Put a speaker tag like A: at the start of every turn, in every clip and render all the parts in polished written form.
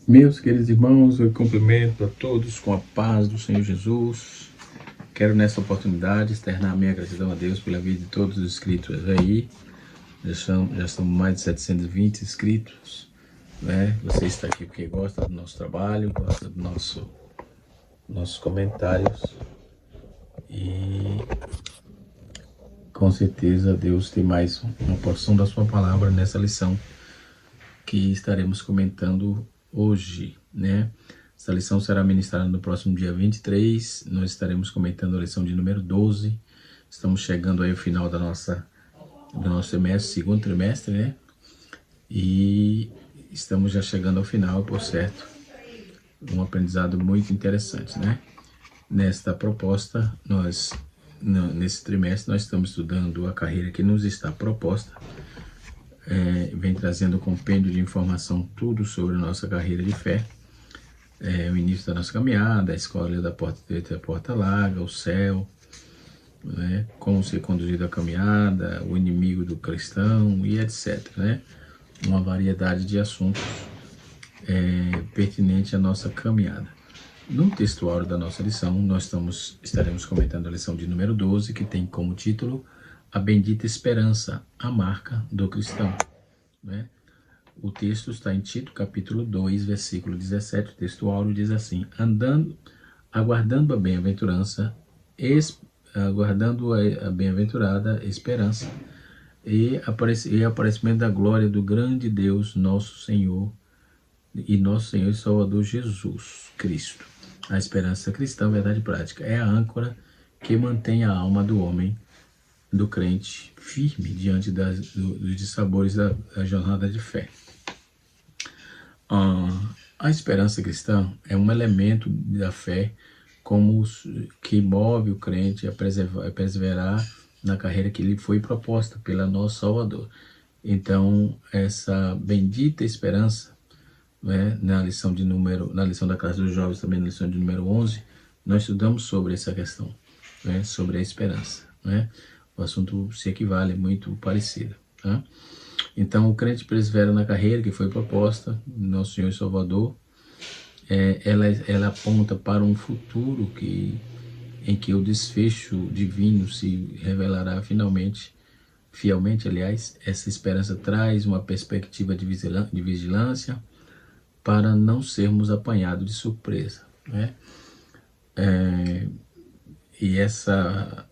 A: Meus queridos irmãos, eu cumprimento a todos com a paz do Senhor Jesus. Quero nessa oportunidade externar minha gratidão a Deus pela vida de todos os inscritos aí. Já estamos mais de 720 inscritos, né? Você está aqui porque gosta do nosso trabalho, gosta dos nossos comentários. E com certeza Deus tem mais uma porção da sua palavra nessa lição que estaremos comentando hoje, né? Essa lição será ministrada no próximo dia 23, nós estaremos comentando a lição de número 12, estamos chegando aí ao final do nosso semestre, segundo trimestre, né? E estamos já chegando ao final, por certo, um aprendizado muito interessante, né? Nesta proposta, nesse trimestre, nós estamos estudando a carreira que nos está proposta, vem trazendo um compêndio de informação, tudo sobre a nossa carreira de fé, o início da nossa caminhada, a escolha da porta estreita e a porta larga, o céu, né, como ser conduzido a caminhada, o inimigo do cristão e etc, né? Uma variedade de assuntos pertinente à nossa caminhada. No textuário da nossa lição, nós estaremos comentando a lição de número 12, que tem como título A Bendita Esperança, a Marca do Cristão, né? O texto está em Tito, capítulo 2, versículo 17, o texto áureo diz assim: aguardando a bem-aventurança, aguardando a bem-aventurada esperança e aparecimento da glória do grande Deus, nosso Senhor e Salvador Jesus Cristo. A esperança cristã, verdade prática, é a âncora que mantém a alma do homem, do crente, firme diante dos dissabores da jornada de fé. A esperança cristã é um elemento da fé que move o crente a perseverar na carreira que lhe foi proposta pela nosso Salvador. Então, essa bendita esperança, né, na lição da classe dos jovens, também na lição de número 11, nós estudamos sobre essa questão, né, sobre a esperança, né? O assunto se equivale, é muito parecido, tá? Então, o crente persevera na carreira que foi proposta, nosso Senhor e Salvador. Ela aponta para um futuro em que o desfecho divino se revelará fielmente, aliás. Essa esperança traz uma perspectiva de vigilância para não sermos apanhados de surpresa, né? E essa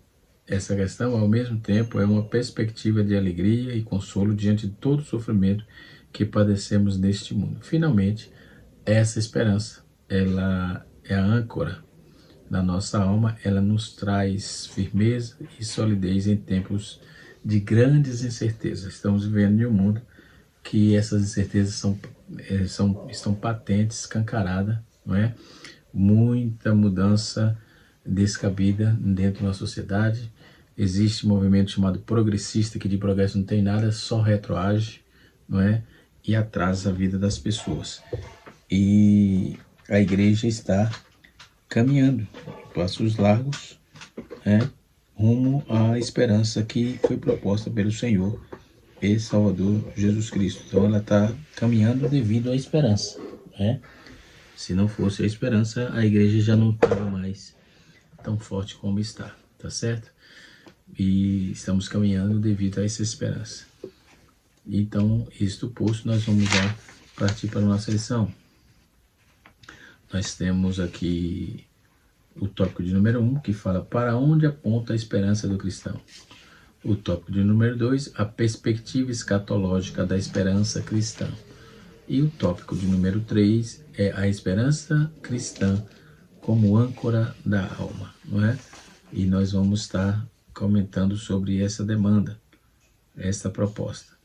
A: questão, ao mesmo tempo, é uma perspectiva de alegria e consolo diante de todo o sofrimento que padecemos neste mundo. Finalmente, essa esperança, ela é a âncora da nossa alma, ela nos traz firmeza e solidez em tempos de grandes incertezas. Estamos vivendo em um mundo que essas incertezas estão patentes, escancaradas, não é? Muita mudança descabida dentro da sociedade. Existe um movimento chamado progressista, que de progresso não tem nada, só retroage, não é? E atrasa a vida das pessoas. E a igreja está caminhando passos largos, né, rumo à esperança que foi proposta pelo Senhor e Salvador Jesus Cristo. Então ela está caminhando devido à esperança, né? Se não fosse a esperança, a igreja já não estava mais tão forte como está, tá certo? E estamos caminhando devido a essa esperança. Então, isto posto, nós vamos já partir para a nossa lição. Nós temos aqui o tópico de número 1, que fala para onde aponta a esperança do cristão. O tópico de número 2, a perspectiva escatológica da esperança cristã. E o tópico de número 3 é a esperança cristã como âncora da alma, não é? E nós vamos estar comentando sobre essa demanda, essa proposta.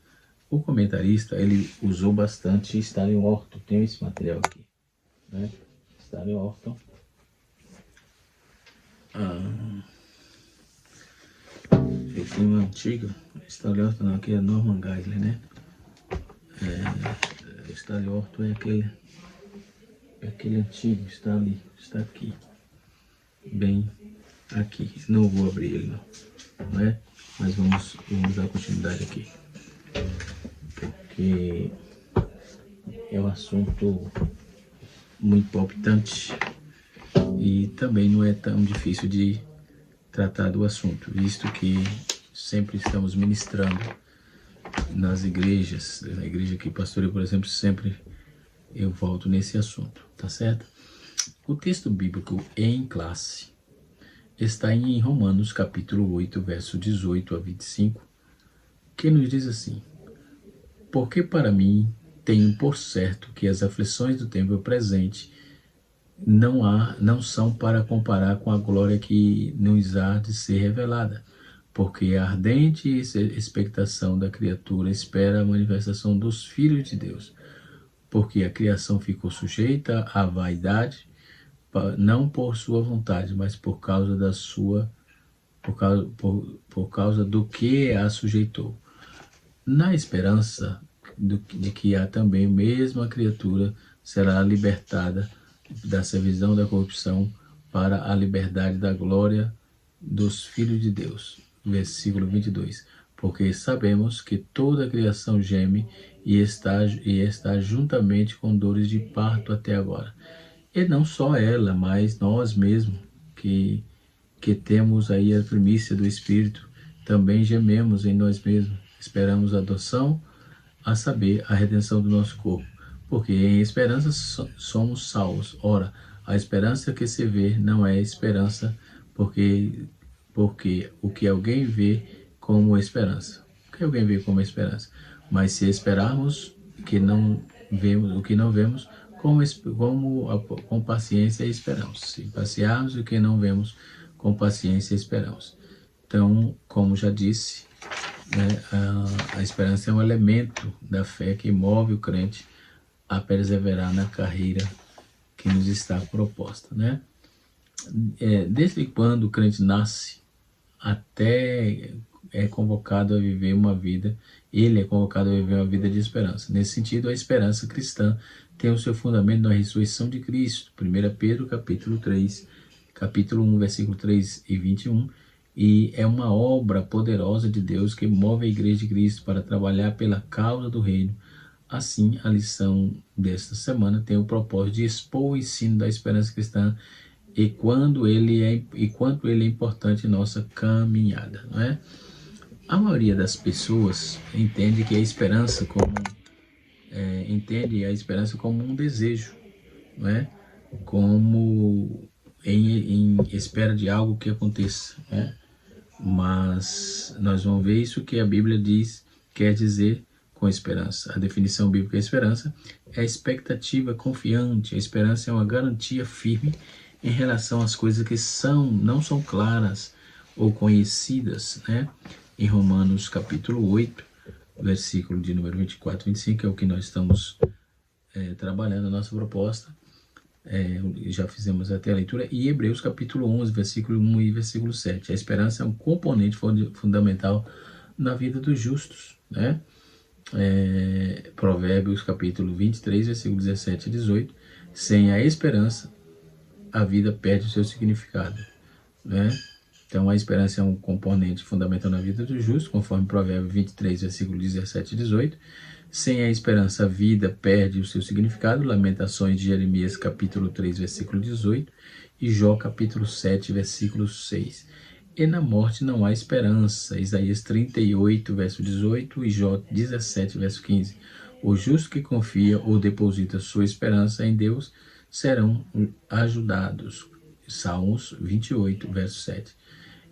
A: O comentarista, ele usou bastante Stanley Orton, tem esse material aqui, né? Stanley Orton. Eu tenho uma antiga, Stanley Orton não, aqui é Norman Geisler, né? Stanley Orton é aquele antigo, está ali, está aqui, bem aqui. Não vou abrir ele não é? Mas vamos dar continuidade aqui, porque é um assunto muito palpitante e também não é tão difícil de tratar do assunto, visto que sempre estamos ministrando nas igrejas. Na igreja que pastorei, por exemplo, sempre eu volto nesse assunto, tá certo? O texto bíblico em classe está em Romanos capítulo 8, verso 18 a 25, que nos diz assim: porque para mim tenho por certo que as aflições do tempo presente não são para comparar com a glória que nos há de ser revelada, porque a ardente expectação da criatura espera a manifestação dos filhos de Deus, porque a criação ficou sujeita à vaidade, não por sua vontade, mas por causa da sua por causa do que a sujeitou, na esperança de que há também mesmo a criatura será libertada da servidão da corrupção para a liberdade da glória dos filhos de Deus. Versículo 22. Porque sabemos que toda a criação geme e está juntamente com dores de parto até agora. E não só ela, mas nós mesmos, que temos aí a primícia do Espírito, também gememos em nós mesmos, esperamos a adoção, a saber, a redenção do nosso corpo, porque em esperança somos salvos. Ora, a esperança que se vê não é esperança, porque o que alguém vê como esperança. O que alguém vê como esperança? Mas se esperarmos que não vemos, o que não vemos, com paciência esperamos. Se passearmos o que não vemos, com paciência esperamos. Então, como já disse, né, a esperança é um elemento da fé que move o crente a perseverar na carreira que nos está proposta, né? Desde quando o crente nasce até é convocado a viver uma vida, ele é convocado a viver uma vida de esperança. Nesse sentido, a esperança cristã tem o seu fundamento na ressurreição de Cristo. 1 Pedro capítulo 3, capítulo 1, versículo 3 e 21, e é uma obra poderosa de Deus que move a Igreja de Cristo para trabalhar pela causa do reino. Assim, a lição desta semana tem o propósito de expor o ensino da esperança cristã e quanto ele é importante em nossa caminhada, não é? A maioria das pessoas entende a esperança como um desejo, não é? Como em espera de algo que aconteça, né? Mas nós vamos ver isso que a Bíblia quer dizer com esperança. A definição bíblica de esperança é a expectativa confiante. A esperança é uma garantia firme em relação às coisas que não são claras ou conhecidas, né? Em Romanos capítulo 8, versículo de número 24 e 25, é o que nós estamos trabalhando a nossa proposta. Já fizemos até a leitura, e Hebreus capítulo 11, versículo 1 e versículo 7. A esperança é um componente fundamental na vida dos justos, né? Provérbios capítulo 23, versículo 17 e 18. Sem a esperança, a vida perde o seu significado, né? Então a esperança é um componente fundamental na vida dos justos, conforme Provérbios 23, versículo 17 e 18. Sem a esperança, a vida perde o seu significado. Lamentações de Jeremias, capítulo 3, versículo 18. E Jó, capítulo 7, versículo 6. E na morte não há esperança. Isaías 38, verso 18. E Jó 17, verso 15. O justo que confia ou deposita sua esperança em Deus serão ajudados. Salmos 28, verso 7.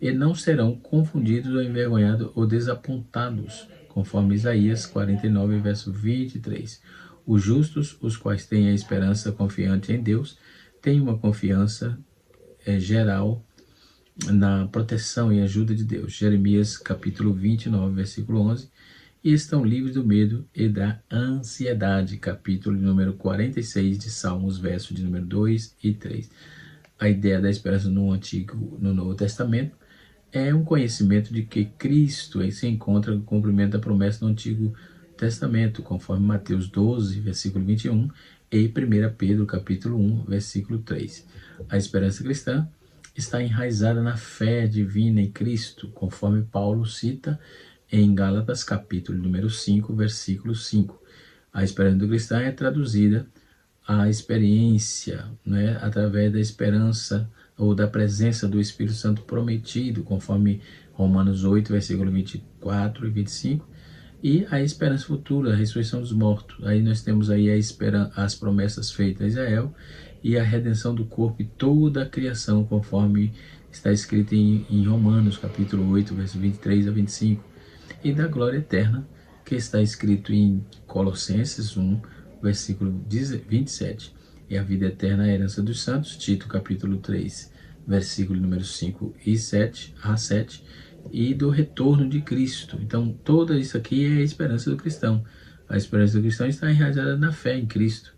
A: E não serão confundidos ou envergonhados ou desapontados, conforme Isaías 49, verso 23. Os justos, os quais têm a esperança confiante em Deus, têm uma confiança geral na proteção e ajuda de Deus. Jeremias capítulo 29, versículo 11. E estão livres do medo e da ansiedade. Capítulo número 46 de Salmos, verso de número 2 e 3. A ideia da esperança no Novo Testamento é um conhecimento de que Cristo se encontra no cumprimento da promessa do Antigo Testamento, conforme Mateus 12, versículo 21, e 1 Pedro, capítulo 1, versículo 3. A esperança cristã está enraizada na fé divina em Cristo, conforme Paulo cita em Gálatas, capítulo número 5, versículo 5. A esperança do cristão é traduzida a experiência, né, através da esperança ou da presença do Espírito Santo prometido, conforme Romanos 8, versículo 24 e 25, e a esperança futura, a ressurreição dos mortos. Aí nós temos aí as promessas feitas a Israel e a redenção do corpo e toda a criação, conforme está escrito em Romanos, capítulo 8, verso 23 a 25, e da glória eterna, que está escrito em Colossenses 1, versículo 27. E a vida eterna é a herança dos santos, Tito capítulo 3, versículo número 5 e 7 a 7, e do retorno de Cristo. Então, toda isso aqui é a esperança do cristão. A esperança do cristão está enraizada na fé em Cristo.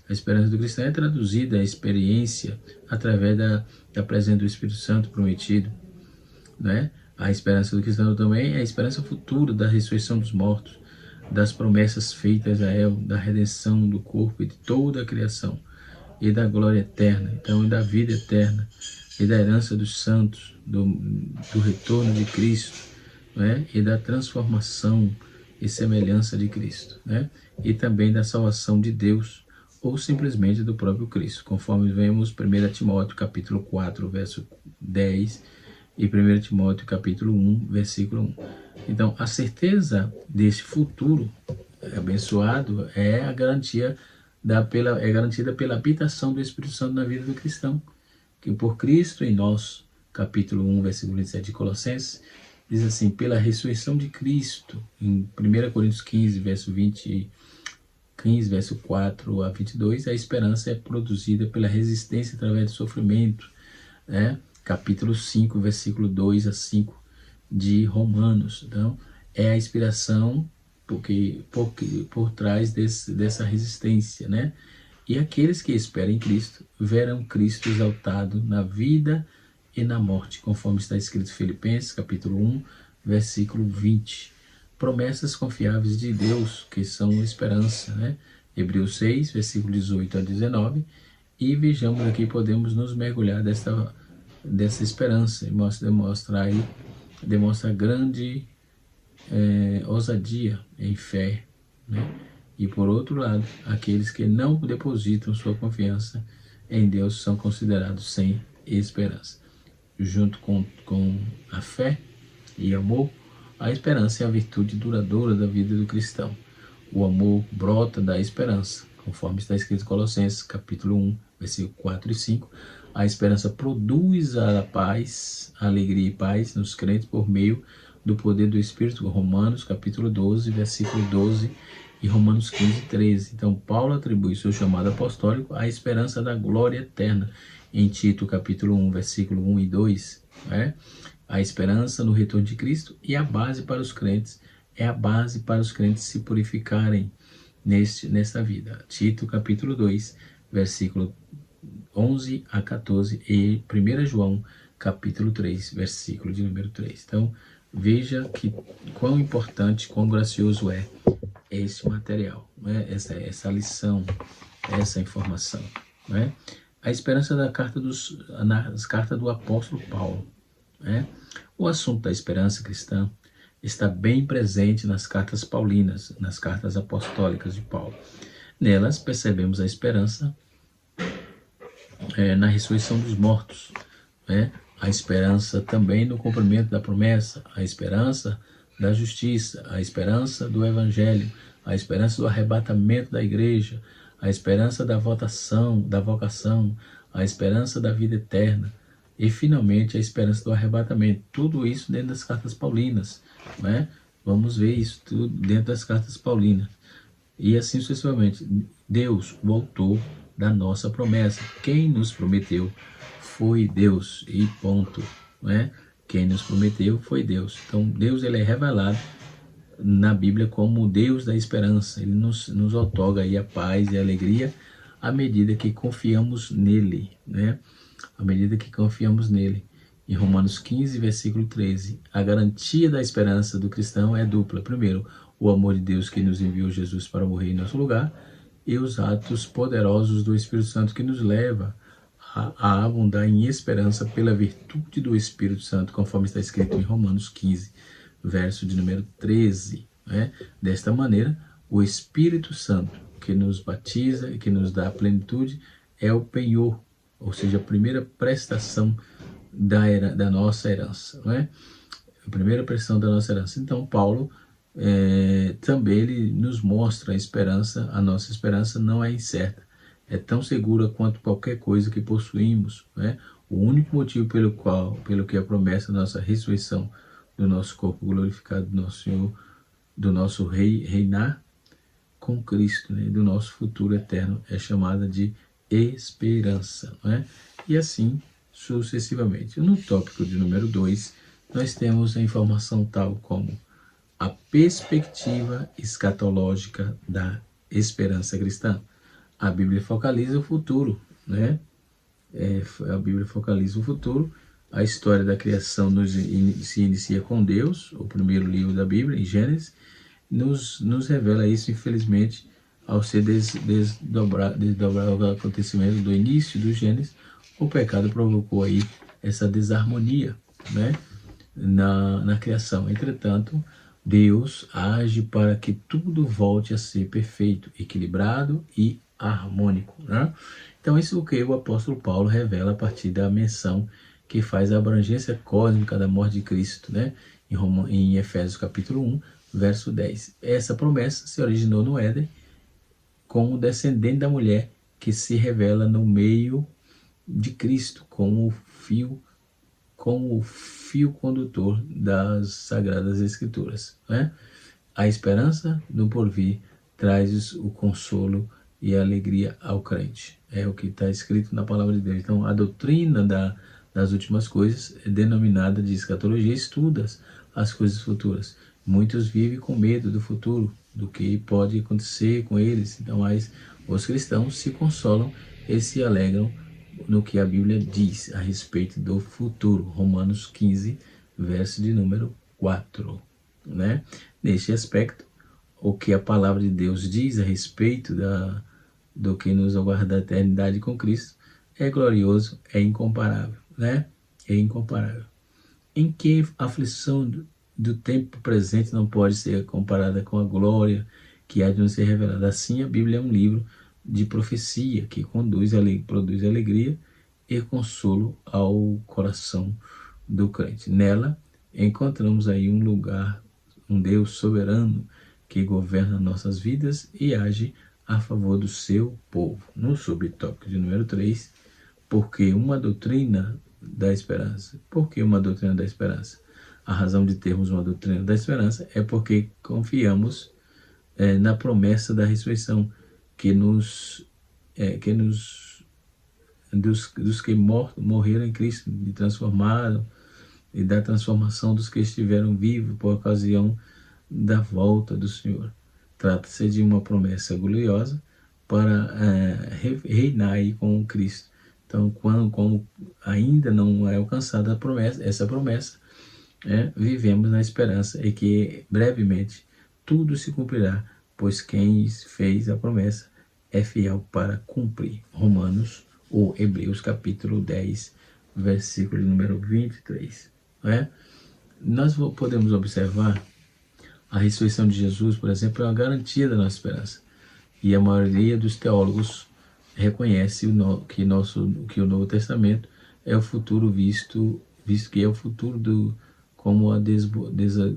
A: A esperança do cristão é traduzida à experiência através da presença do Espírito Santo prometido, né? A esperança do cristão também é a esperança futura da ressurreição dos mortos, das promessas feitas a Israel, da redenção do corpo e de toda a criação, e da glória eterna, então, e da vida eterna, e da herança dos santos, do retorno de Cristo, né? E da transformação e semelhança de Cristo, né? E também da salvação de Deus, ou simplesmente do próprio Cristo, conforme vemos 1 Timóteo capítulo 4, verso 10, e 1 Timóteo capítulo 1, versículo 1. Então, a certeza desse futuro abençoado é garantida pela habitação do Espírito Santo na vida do cristão, que por Cristo em nós, capítulo 1, versículo 27 de Colossenses, diz assim: pela ressurreição de Cristo, em 1 Coríntios 15, verso 4 a 22, a esperança é produzida pela resistência através do sofrimento, né? Capítulo 5, versículo 2 a 5 de Romanos. Então, é a inspiração por trás dessa resistência, né? E aqueles que esperam em Cristo verão Cristo exaltado na vida e na morte, conforme está escrito em Filipenses, capítulo 1, versículo 20. Promessas confiáveis de Deus, que são esperança, né? Hebreus 6, versículo 18 a 19. E vejamos aqui, podemos nos mergulhar dessa esperança, demonstra grande ousadia em fé, né? E por outro lado, aqueles que não depositam sua confiança em Deus são considerados sem esperança. Junto com a fé e amor, a esperança é a virtude duradoura da vida do cristão. O amor brota da esperança, conforme está escrito em Colossenses, capítulo 1, versículo 4 e 5. A esperança produz a paz, a alegria e paz nos crentes por meio do poder do Espírito, Romanos, capítulo 12, versículo 12 e Romanos 15, 13. Então, Paulo atribui seu chamado apostólico à esperança da glória eterna, em Tito, capítulo 1, versículo 1 e 2, né? A esperança no retorno de Cristo e a base para os crentes, é a base para os crentes se purificarem nesta vida. Tito, capítulo 2, versículo 11 a 14 e 1 João, capítulo 3, versículo de número 3. Então, veja que quão importante, quão gracioso é esse material, né? essa lição, essa informação, né? A esperança das cartas do apóstolo Paulo, né? O assunto da esperança cristã está bem presente nas cartas paulinas, nas cartas apostólicas de Paulo. Nelas percebemos a esperança na ressurreição dos mortos, né? A esperança também no cumprimento da promessa, a esperança da justiça, a esperança do evangelho, a esperança do arrebatamento da igreja, a esperança da vocação, a esperança da vida eterna e, finalmente, a esperança do arrebatamento. Tudo isso dentro das cartas paulinas, né? Vamos ver isso tudo dentro das cartas paulinas. E assim sucessivamente. Deus voltou da nossa promessa. Quem nos prometeu foi Deus, e ponto, né? Quem nos prometeu foi Deus. Então, Deus, ele é revelado na Bíblia como o Deus da esperança. Ele nos outorga aí a paz e a alegria à medida que confiamos nele, né? À medida que confiamos nele. Em Romanos 15, versículo 13, a garantia da esperança do cristão é dupla. Primeiro, o amor de Deus que nos enviou Jesus para morrer em nosso lugar, e os atos poderosos do Espírito Santo que nos leva a abundar em esperança pela virtude do Espírito Santo, conforme está escrito em Romanos 15, verso de número 13. Né? Desta maneira, o Espírito Santo, que nos batiza e que nos dá a plenitude, é o penhor, ou seja, a primeira prestação da nossa herança, não é? A primeira prestação da nossa herança. Então, Paulo também ele nos mostra a esperança, a nossa esperança não é incerta, é tão segura quanto qualquer coisa que possuímos, né? O único motivo pelo que a promessa da nossa ressurreição, do nosso corpo glorificado, do nosso Senhor, do nosso reinar com Cristo, né? Do nosso futuro eterno, é chamada de esperança, né? E assim sucessivamente. No tópico de número 2, nós temos a informação tal como a perspectiva escatológica da esperança cristã. A Bíblia focaliza o futuro, né? A Bíblia focaliza o futuro. A história da criação se inicia com Deus, o primeiro livro da Bíblia, em Gênesis, nos revela isso, infelizmente, ao ser desdobrar o acontecimento do início do Gênesis, o pecado provocou aí essa desarmonia, né, na criação. Entretanto, Deus age para que tudo volte a ser perfeito, equilibrado e harmônico, né? Então, isso é o que o apóstolo Paulo revela a partir da menção que faz a abrangência cósmica da morte de Cristo, né? Em Efésios capítulo 1, verso 10. Essa promessa se originou no Éden com o descendente da mulher que se revela no meio de Cristo como o fio condutor das Sagradas Escrituras, né? A esperança do porvir traz o consolo e a alegria ao crente. É o que está escrito na palavra de Deus. Então, a doutrina das últimas coisas é denominada de escatologia, estuda as coisas futuras. Muitos vivem com medo do futuro, do que pode acontecer com eles. Então, mas os cristãos se consolam e se alegram no que a Bíblia diz a respeito do futuro. Romanos 15, verso de número 4. Né? Neste aspecto, o que a palavra de Deus diz a respeito do que nos aguarda a eternidade com Cristo é glorioso, é incomparável, né? É incomparável. Em que a aflição do tempo presente não pode ser comparada com a glória que há de nos ser revelada. Assim, a Bíblia é um livro de profecia que produz alegria e consolo ao coração do crente. Nela, encontramos aí um lugar, um Deus soberano que governa nossas vidas e age a favor do seu povo. No subtópico de número 3, porque uma doutrina da esperança. Por que uma doutrina da esperança? A razão de termos uma doutrina da esperança é porque confiamos na promessa da ressurreição dos que morreram em Cristo, e transformaram, e da transformação dos que estiveram vivos por ocasião da volta do Senhor. Trata-se de uma promessa gloriosa para reinar aí com Cristo. Então, como ainda não é alcançada essa promessa, vivemos na esperança e que brevemente tudo se cumprirá, pois quem fez a promessa é fiel para cumprir. Romanos ou Hebreus capítulo 10, versículo número 23. Nós podemos observar a ressurreição de Jesus, por exemplo, é uma garantia da nossa esperança. E a maioria dos teólogos reconhece que o Novo Testamento é o futuro visto que é o futuro como a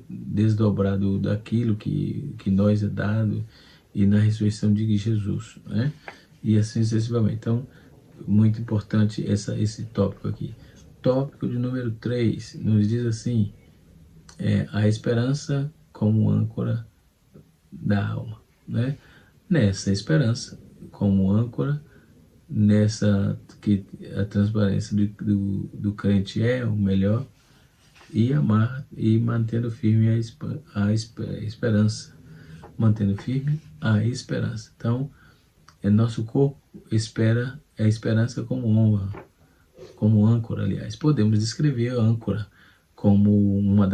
A: desdobrado daquilo que nós é dado e na ressurreição de Jesus, né? E assim sucessivamente. Então, muito importante esse tópico aqui. Tópico de número 3 nos diz assim, a esperança como âncora da alma, né? Nessa esperança, como âncora, nessa que a transparência do crente é o melhor, e amar e mantendo firme a esperança, mantendo firme a esperança. Então, nosso corpo espera a esperança como honra, como âncora, aliás. Podemos descrever a âncora como uma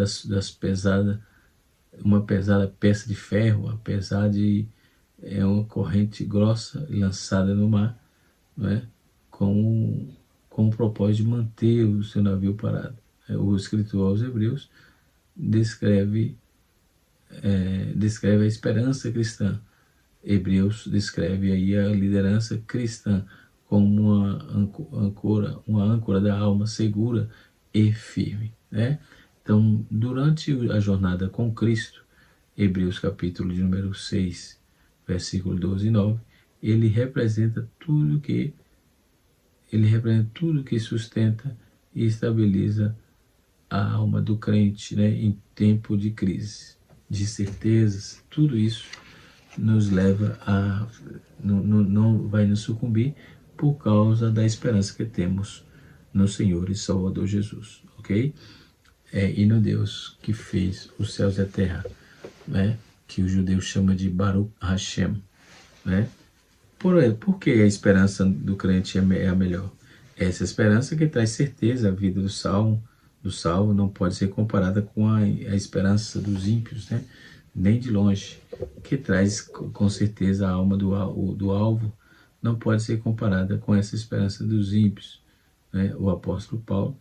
A: uma pesada peça de ferro, apesar de uma corrente grossa lançada no mar, né, com o propósito de manter o seu navio parado. O escritor aos Hebreus descreve a esperança cristã Hebreus descreve aí a liderança cristã como uma âncora da alma segura e firme, né? Então, durante a jornada com Cristo, Hebreus capítulo de número 6, versículo 12 e 9, ele representa tudo que sustenta e estabiliza a alma do crente, né, em tempo de crise, de certezas. Tudo isso nos leva a não vai nos sucumbir por causa da esperança que temos no Senhor e Salvador Jesus, ok? E no Deus que fez os céus e a terra, né? Que o judeu chama de Baruch Hashem, né? Por que a esperança do crente é a melhor? Essa esperança que traz certeza. A vida do salvo não pode ser comparada com a esperança dos ímpios, né? Nem de longe. Que traz com certeza a alma do alvo não pode ser comparada com essa esperança dos ímpios, né? O apóstolo Paulo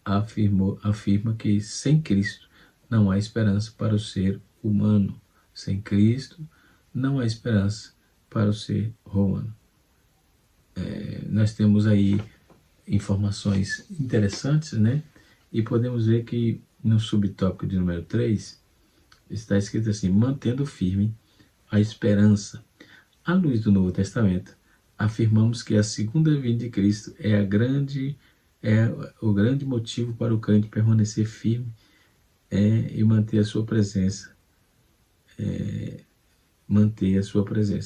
A: afirma que sem Cristo não há esperança para o ser humano. Sem Cristo não há esperança para o ser humano. Nós temos aí informações interessantes, né? E podemos ver que no subtópico de número 3 está escrito assim: mantendo firme a esperança. À luz do Novo Testamento, afirmamos que a segunda vinda de Cristo é o grande motivo para o crente permanecer firme e manter a sua presença.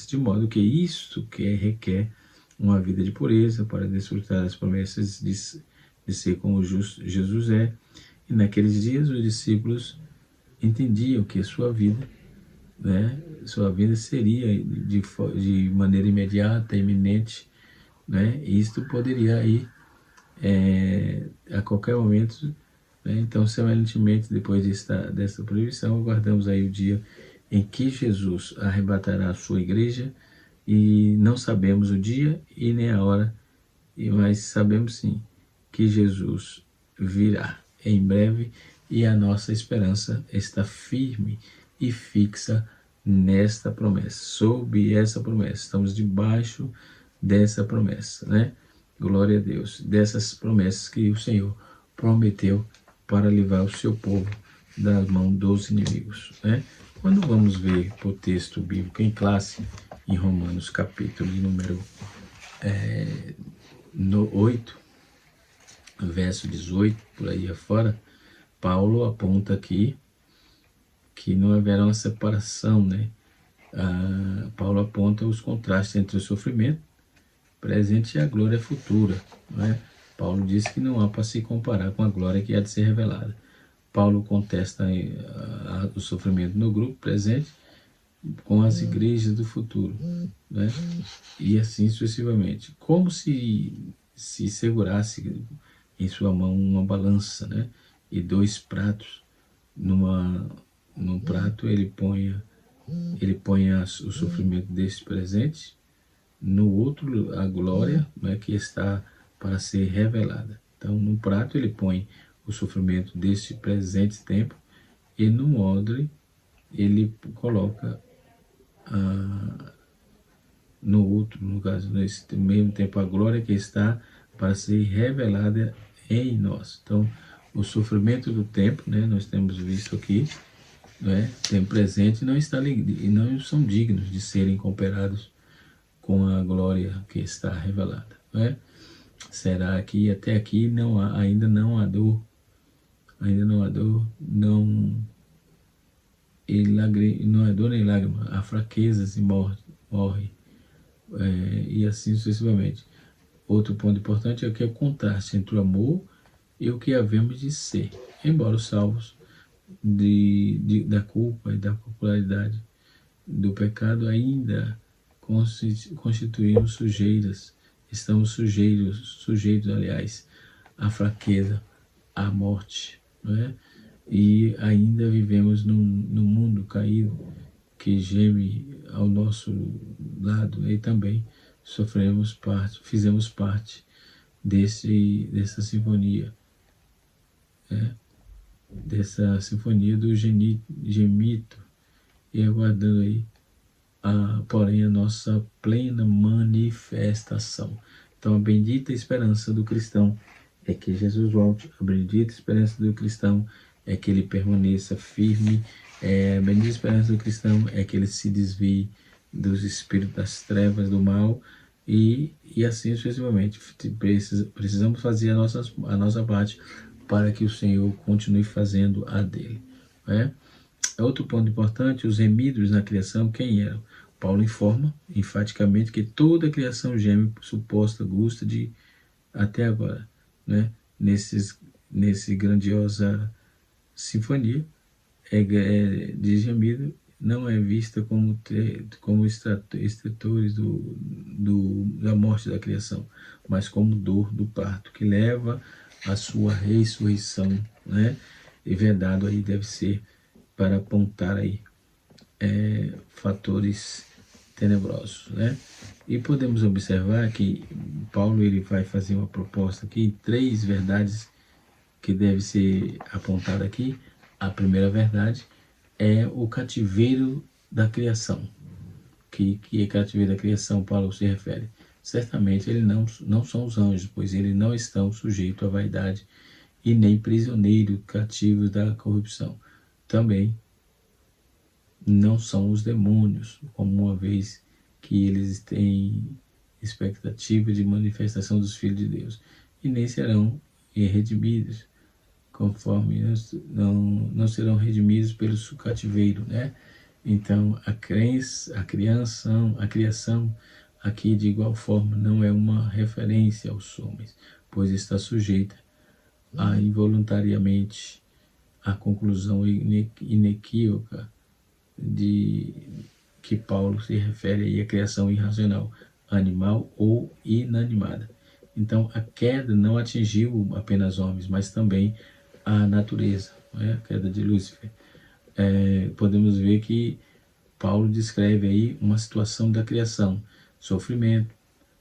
A: De modo que isso requer uma vida de pureza para desfrutar das promessas de ser como Jesus é. E naqueles dias os discípulos entendiam que sua vida seria de maneira imediata, iminente, né? E isto poderia ir a qualquer momento, né? Então, semelhantemente, depois dessa proibição, aguardamos aí o dia em que Jesus arrebatará a sua igreja, e não sabemos o dia e nem a hora, mas sabemos sim que Jesus virá em breve, e a nossa esperança está firme e fixa nesta promessa, sob essa promessa. Estamos debaixo dessa promessa, né? Glória a Deus, dessas promessas que o Senhor prometeu para livrar o seu povo da mão dos inimigos, né? Quando vamos ver o texto bíblico em classe, em Romanos capítulo de número 8, verso 18, por aí afora, Paulo aponta aqui que não haverá uma separação, né? Paulo aponta os contrastes entre o sofrimento presente e a glória futura, né? Paulo diz que não há para se comparar com a glória que há de ser revelada. Paulo contesta o sofrimento no grupo presente com as igrejas do futuro, né? E assim sucessivamente. Como se segurasse em sua mão uma balança, né? E dois pratos. Num prato ele põe o sofrimento deste presente, no outro a glória, né, que está para ser revelada. Então, no prato ele põe o sofrimento deste presente tempo, e no odre ele coloca no outro, no caso, nesse mesmo tempo, a glória que está para ser revelada em nós. Então, o sofrimento do tempo, né, nós temos visto aqui, né, tempo presente, não são dignos de serem comparados com a glória que está revelada, né? Será que até aqui ainda não há dor, não há dor nem lágrima, há fraquezas e morre, e assim sucessivamente. Outro ponto importante é que é o contraste entre o amor e o que havemos de ser, embora os salvos da culpa e da popularidade do pecado ainda constituímos estamos sujeitos, aliás, à fraqueza, à morte, não é? E ainda vivemos num mundo caído que geme ao nosso lado, e também fizemos parte dessa sinfonia, dessa sinfonia do gemito, e aguardando aí porém a nossa plena manifestação. Então a bendita esperança do cristão é que Jesus volte, a bendita esperança do cristão é que ele permaneça firme, a bendita esperança do cristão é que ele se desvie dos espíritos das trevas, do mal, e assim sucessivamente. Precisamos fazer a nossa parte para que o Senhor continue fazendo a dele. Né? Outro ponto importante, os remidos na criação, quem eram? Paulo informa enfaticamente que toda a criação geme suposta gusta de até agora, né? Nesse grandiosa sinfonia de gemido não é vista como extratores da morte da criação, mas como dor do parto, que leva à sua ressurreição, né? E vedado aí deve ser para apontar aí fatores tenebrosos, né? E podemos observar que Paulo ele vai fazer uma proposta aqui, 3 verdades que deve ser apontada aqui. A primeira verdade é o cativeiro da criação. Que é cativeiro da criação, Paulo se refere. Certamente ele não são os anjos, pois eles não estão sujeitos à vaidade e nem prisioneiros cativos da corrupção. Também não são os demônios, como uma vez que eles têm expectativa de manifestação dos filhos de Deus, e nem serão redimidos, conforme não serão redimidos pelo cativeiro, né? Então a criação aqui de igual forma não é uma referência aos homens, pois está sujeita a involuntariamente a conclusão inequívoca de que Paulo se refere aí à criação irracional, animal ou inanimada. Então, a queda não atingiu apenas homens, mas também a natureza, né? A queda de Lúcifer. Podemos ver que Paulo descreve aí uma situação da criação: sofrimento,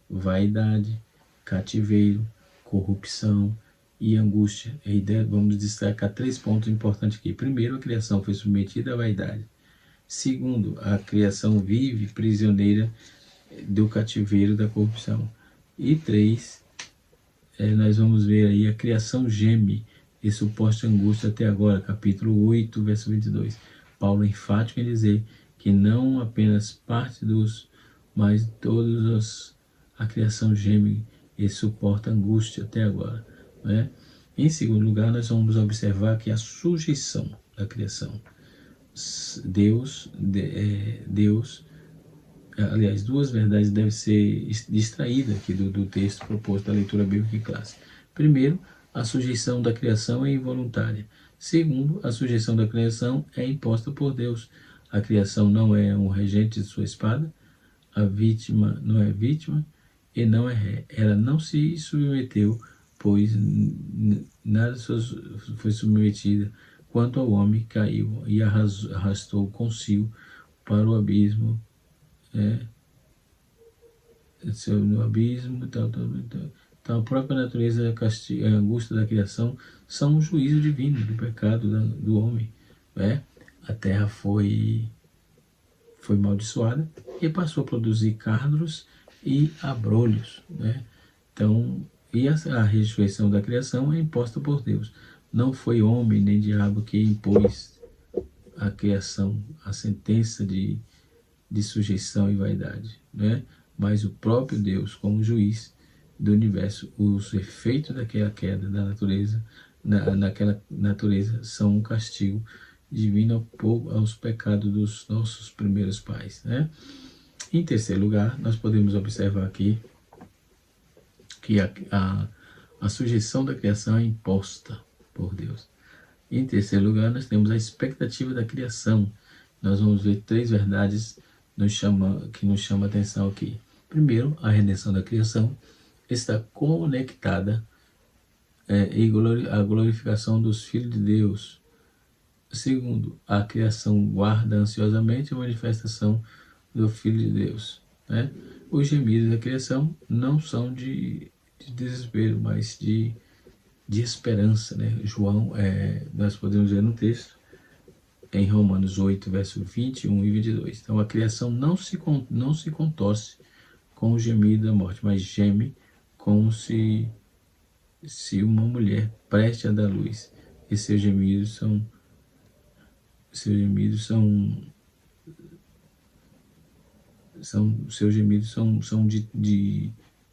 A: vaidade, cativeiro, corrupção e angústia. E vamos destacar 3 pontos importantes aqui. Primeiro, a criação foi submetida à vaidade. Segundo, a criação vive prisioneira do cativeiro da corrupção. E 3, nós vamos ver aí a criação geme e suposta angústia até agora, capítulo 8, verso 22. Paulo é enfático em dizer que não apenas parte mas todos a criação geme e suporta angústia até agora, né? Em segundo lugar, nós vamos observar que a sujeição da criação. Deus, aliás, 2 verdades devem ser extraídas aqui do texto proposto da leitura bíblica em classe. Primeiro, a sujeição da criação é involuntária. Segundo, a sujeição da criação é imposta por Deus. A criação não é um regente de sua espada, a vítima não é vítima e não é ré. Ela não se submeteu, pois nada foi submetida quanto ao homem caiu e arrastou consigo para o abismo, no abismo, tal. Então, a própria natureza, a angústia da criação são o juízo divino do pecado do homem, né? A terra foi amaldiçoada e passou a produzir cardos e abrolhos, né? Então, e a ressurreição da criação é imposta por Deus. Não foi homem nem diabo que impôs a criação, a sentença de sujeição e vaidade, né? Mas o próprio Deus, como juiz do universo, os efeitos daquela queda da natureza, naquela natureza, são um castigo divino aos pecados dos nossos primeiros pais, né? Em terceiro lugar, nós podemos observar aqui que a sujeição da criação é imposta por Deus. Em terceiro lugar, nós temos a expectativa da criação. Nós vamos ver 3 verdades que nos chamam a atenção aqui. Primeiro, a redenção da criação está conectada à glorificação dos filhos de Deus. Segundo, a criação guarda ansiosamente a manifestação do Filho de Deus, né? Os gemidos da criação não são de desespero, mas de esperança, né? João, nós podemos ver no texto, em Romanos 8, verso 21 e 22. Então a criação não se contorce com o gemido da morte, mas geme como se uma mulher preste a dar luz. E seus gemidos são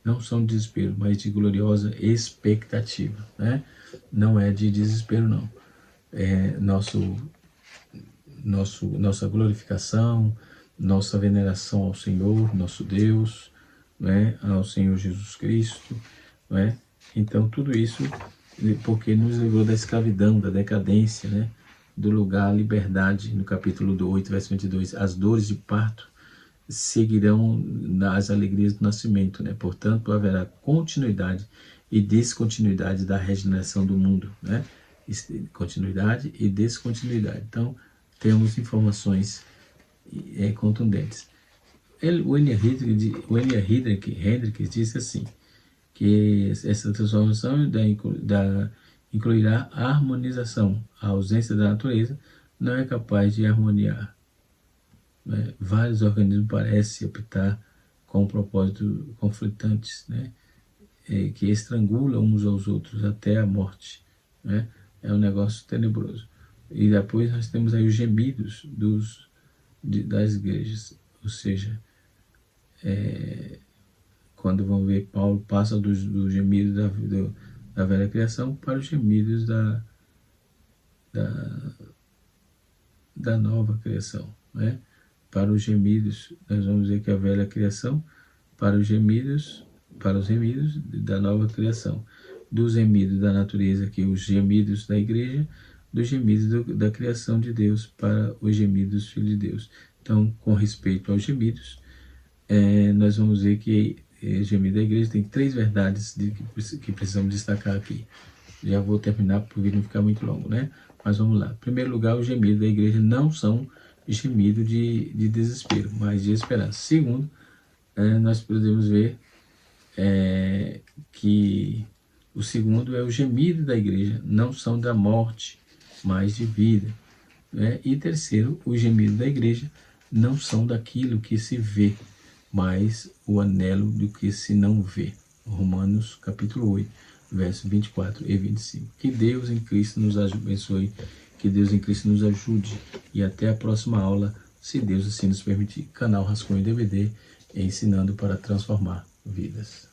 A: não são de desespero, mas de gloriosa expectativa, né? Não é de desespero, não. É nossa glorificação, nossa veneração ao Senhor, nosso Deus, né? Ao Senhor Jesus Cristo, né? Então tudo isso porque nos livrou da escravidão, da decadência, né? Do lugar à liberdade, no capítulo 8, verso 22, as dores de parto seguirão nas alegrias do nascimento, né? Portanto, haverá continuidade e descontinuidade da regeneração do mundo, né? Continuidade e descontinuidade. Então, temos informações contundentes. O Elia Hendricks disse assim, que essa transformação incluirá a harmonização. A ausência da natureza não é capaz de harmoniar. Né? Vários organismos parecem optar com propósitos conflitantes, né? Que estrangulam uns aos outros até a morte. Né? É um negócio tenebroso. E depois nós temos aí os gemidos das igrejas, ou seja, quando vão ver, Paulo passa dos gemidos da velha criação para os gemidos da nova criação, né? Para os gemidos, nós vamos ver que a velha criação, para os gemidos da nova criação, dos gemidos da natureza, que os gemidos da igreja, dos gemidos da criação de Deus para os gemidos dos filhos de Deus. Então, com respeito aos gemidos, nós vamos ver que gemido da igreja tem 3 verdades que precisamos destacar aqui. Já vou terminar para o vídeo não ficar muito longo, né? Mas vamos lá. Em primeiro lugar, os gemidos da igreja não são gemido de desespero, mas de esperança. Segundo, nós podemos ver que o segundo é o gemido da igreja, não são da morte, mas de vida. Né? E terceiro, o gemido da igreja não são daquilo que se vê, mas o anelo do que se não vê. Romanos capítulo 8, versos 24 e 25. Que Deus em Cristo nos abençoe, que Deus em Cristo nos ajude. E até a próxima aula, se Deus assim nos permitir. Canal Rascunho DVD, ensinando para transformar vidas.